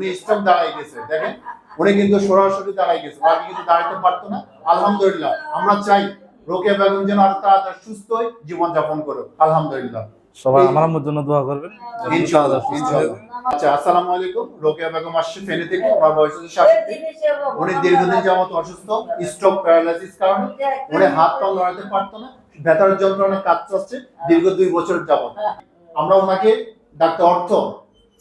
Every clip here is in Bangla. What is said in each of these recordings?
উনি স্ট্রং দাঁড়াই গেছে, দেখেন উনি কিন্তু সরাসরি দাঁড়াই গেছে, আগে কিন্তু দাঁড়াতে পারতো না। আলহামদুলিল্লাহ, আমরা চাই রোকেয়া বেগম যেন আরো তাড়াতাড়ি সুস্থ হয়ে জীবন যাপন করুক। আলহামদুলিল্লাহ, সবাই আমার জন্য দোয়া করবেন ইনশাআল্লাহ ইনশাআল্লাহ। আচ্ছা, আসসালামু আলাইকুম। রোকেয়া বেগম আসছে ফেনী থেকে, ওনার বয়স হচ্ছে 67। উনি দীর্ঘদিন যাবত অসুস্থ, স্ট্রোক প্যারালাইসিস কারণে উনি হাত পা নড়াতে পারতো না, ব্যথার যন্ত্রণা কাজ করছে দীর্ঘ 2 বছর যাবত। আমরা ওনাকে ডাক্তার অর্থ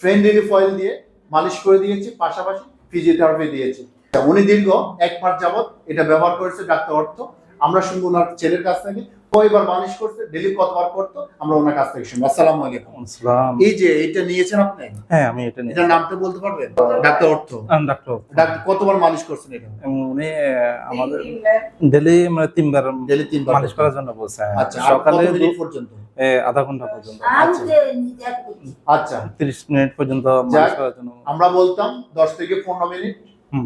ফ্রেন্ড রিলিফ অয়েল দিয়ে মালিশ করে দিয়েছি, পাশাপাশি ফিজিওথেরাপি দিয়েছি। উনি দীর্ঘ 1 মাস যাবত এটা ব্যবহার করেছে ডাক্তার অর্থ। আমরা শুনবো ওনার ছেলের কাছ থেকে কয়বার মালিশ করতে, ডেইলি কতবার করতো, আমরা ওনার কাছ থেকে শুনবো। আসসালামু আলাইকুম। আসসালাম। এই যে এটা নিয়েছেন আপনি? হ্যাঁ, আমি এটা নিয়ে। এটার নামটা বলতে পারবেন? ডাক্তার অর্থ। ডাক্তার কতবার মালিশ করছেন এটা? উনি আমাদের ডেইলি মানে 3 বার ডেইলি 3 বার মালিশ করার জন্য বলছে। আচ্ছা, সকালে কত মিনিট পর্যন্ত? আধা ঘন্টা পর্যন্ত। আচ্ছা 30 মিনিট পর্যন্ত মালিশ করার জন্য। আমরা বলতাম 10 থেকে 15 মিনিট,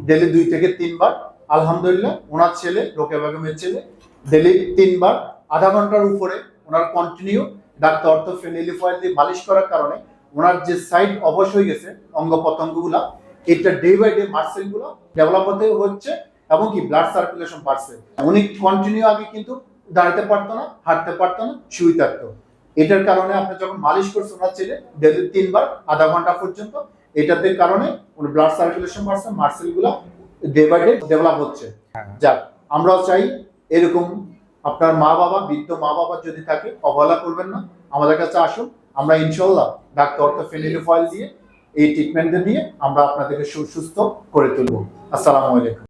ডেইলি 2 থেকে 3 বার। আলহামদুলিল্লাহ, ওনার ছেলে রোকেয়া বেগমের ছেলে ডেইলি 3 বার আধা ঘন্টার উপরে ওনার কন্টিনিউ ডাক্তার অর্থ ফ্রেন্ড রিলিফ অয়েল দিয়ে মালিশ করার কারণে ওনার যে সাইড অবশ হয়ে গেছে অঙ্গ প্রত্যঙ্গগুলা, এটা ডে বাই ডে মাসেল গুলো ডেভেলপ হতে হচ্ছে এবং কি ব্লাড সার্কুলেশন বাড়ছে। উনি কন্টিনিউ আগে কিন্তু দাঁড়াতে পারতো না, হাঁটতে পারতো না, শুয়ে থাকতো। এটার কারণে আপনি যখন মালিশ করছেন ওনার ছেলে ডেইলি 3 বার আধা ঘন্টা পর্যন্ত, এটাতে কারণে উনি ব্লাড সার্কুলেশন বাড়ছে, মাসেল গুলো ডে বাই ডে ডেভেলপ হচ্ছে। যাক, আমরাও চাই এরকম আপনার মা বাবা, বৃদ্ধ মা বাবা যদি থাকে অবহেলা করবেন না, আমাদের কাছে আসুন। আমরা ইনশাআল্লাহ ডাক্তার অর্থ ফ্রেন্ড রিলিফ অয়েল দিয়ে এই ট্রিটমেন্ট দিয়ে আমরা আপনাদেরকে সুস্থ করে তুলব। আসসালামু আলাইকুম।